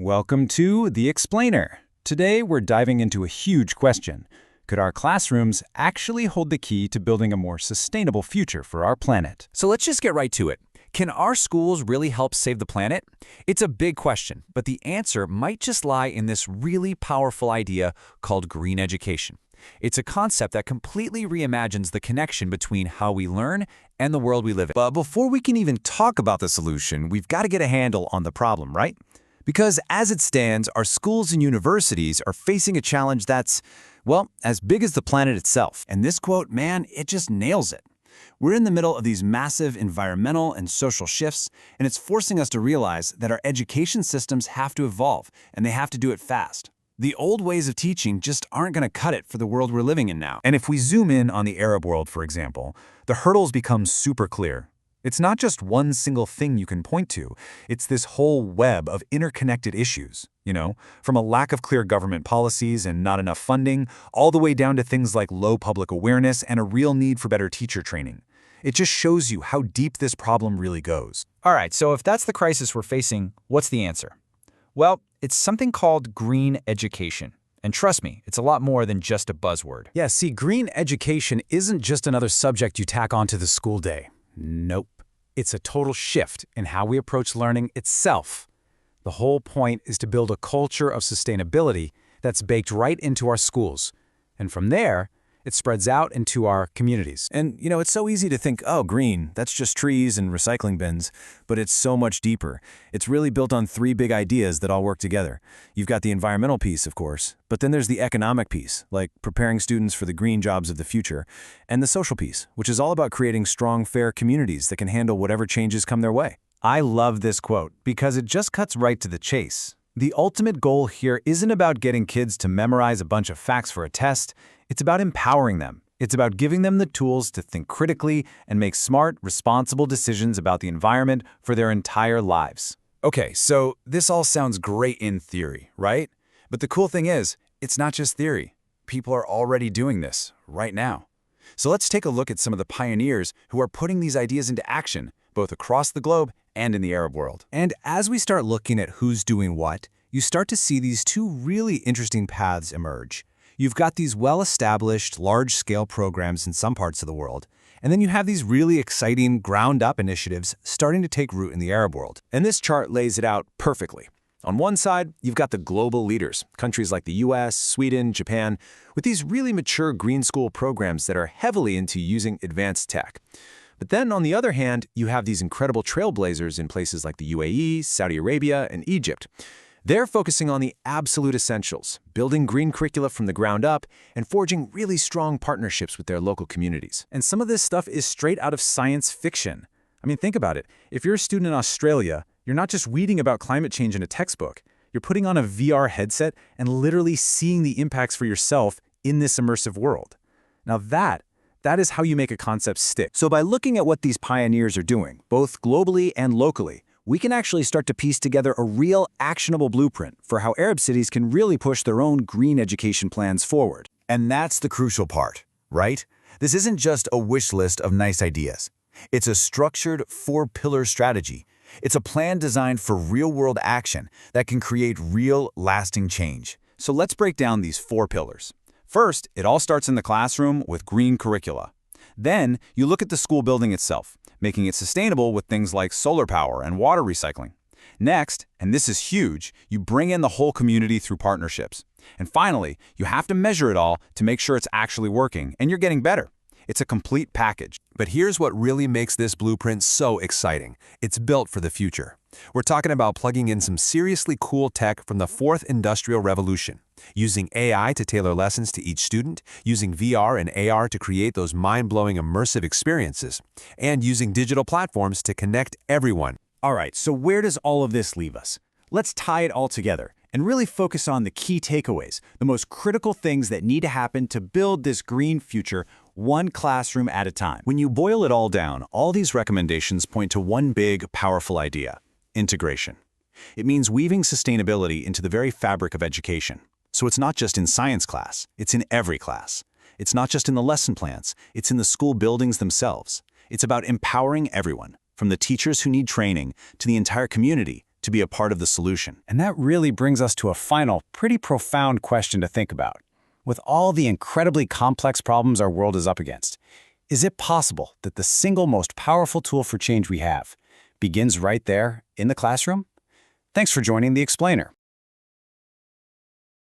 Welcome to The Explainer. Today we're diving into a huge question. Could our classrooms actually hold the key to building a more sustainable future for our planet? So let's just get right to it. Can our schools really help save the planet? It's a big question, but the answer might just lie in this really powerful idea called green education. It's a concept that completely reimagines the connection between how we learn and the world we live in. But before we can even talk about the solution, we've got to get a handle on the problem, right? Because as it stands, our schools and universities are facing a challenge that's, well, as big as the planet itself. And this quote, man, it just nails it. We're in the middle of these massive environmental and social shifts, and it's forcing us to realize that our education systems have to evolve, and they have to do it fast. The old ways of teaching just aren't going to cut it for the world we're living in now. And if we zoom in on the Arab world, for example, the hurdles become super clear. It's not just one single thing you can point to. It's this whole web of interconnected issues, from a lack of clear government policies and not enough funding, all the way down to things like low public awareness and a real need for better teacher training. It just shows you how deep this problem really goes. All right, so if that's the crisis we're facing, what's the answer? Well, it's something called green education. And trust me, it's a lot more than just a buzzword. Yeah, see, green education isn't just another subject you tack onto the school day. Nope. It's a total shift in how we approach learning itself. The whole point is to build a culture of sustainability that's baked right into our schools. And from there, it spreads out into our communities. And, it's so easy to think, oh, green, that's just trees and recycling bins. But it's so much deeper. It's really built on three big ideas that all work together. You've got the environmental piece, of course, but then there's the economic piece, like preparing students for the green jobs of the future, and the social piece, which is all about creating strong, fair communities that can handle whatever changes come their way. I love this quote because it just cuts right to the chase. The ultimate goal here isn't about getting kids to memorize a bunch of facts for a test. It's about empowering them. It's about giving them the tools to think critically and make smart, responsible decisions about the environment for their entire lives. Okay, so this all sounds great in theory, right? But the cool thing is, it's not just theory. People are already doing this right now. So let's take a look at some of the pioneers who are putting these ideas into action, both across the globe and in the Arab world. And as we start looking at who's doing what, you start to see these two really interesting paths emerge. You've got these well-established, large-scale programs in some parts of the world, and then you have these really exciting, ground-up initiatives starting to take root in the Arab world. And this chart lays it out perfectly. On one side, you've got the global leaders, countries like the US, Sweden, Japan, with these really mature green school programs that are heavily into using advanced tech. But then on the other hand, you have these incredible trailblazers in places like the UAE, Saudi Arabia, and Egypt. They're focusing on the absolute essentials, building green curricula from the ground up, and forging really strong partnerships with their local communities. And some of this stuff is straight out of science fiction. I mean, think about it. If you're a student in Australia, you're not just reading about climate change in a textbook. You're putting on a VR headset and literally seeing the impacts for yourself in this immersive world. Now that is how you make a concept stick. So by looking at what these pioneers are doing, both globally and locally, we can actually start to piece together a real actionable blueprint for how Arab cities can really push their own green education plans forward. And that's the crucial part, right? This isn't just a wish list of nice ideas. It's a structured four-pillar strategy. It's a plan designed for real-world action that can create real, lasting change. So let's break down these four pillars. First, it all starts in the classroom with green curricula. Then, you look at the school building itself, making it sustainable with things like solar power and water recycling. Next, and this is huge, you bring in the whole community through partnerships. And finally, you have to measure it all to make sure it's actually working, and you're getting better. It's a complete package. But here's what really makes this blueprint so exciting. It's built for the future. We're talking about plugging in some seriously cool tech from the fourth industrial revolution, using AI to tailor lessons to each student, using VR and AR to create those mind-blowing immersive experiences, and using digital platforms to connect everyone. All right, so where does all of this leave us? Let's tie it all together and really focus on the key takeaways, the most critical things that need to happen to build this green future one classroom at a time. When you boil it all down, all these recommendations point to one big, powerful idea: integration. It means weaving sustainability into the very fabric of education. So it's not just in science class, it's in every class. It's not just in the lesson plans, it's in the school buildings themselves. It's about empowering everyone, from the teachers who need training to the entire community to be a part of the solution. And that really brings us to a final, pretty profound question to think about. With all the incredibly complex problems our world is up against, is it possible that the single most powerful tool for change we have begins right there in the classroom? Thanks for joining The Explainer.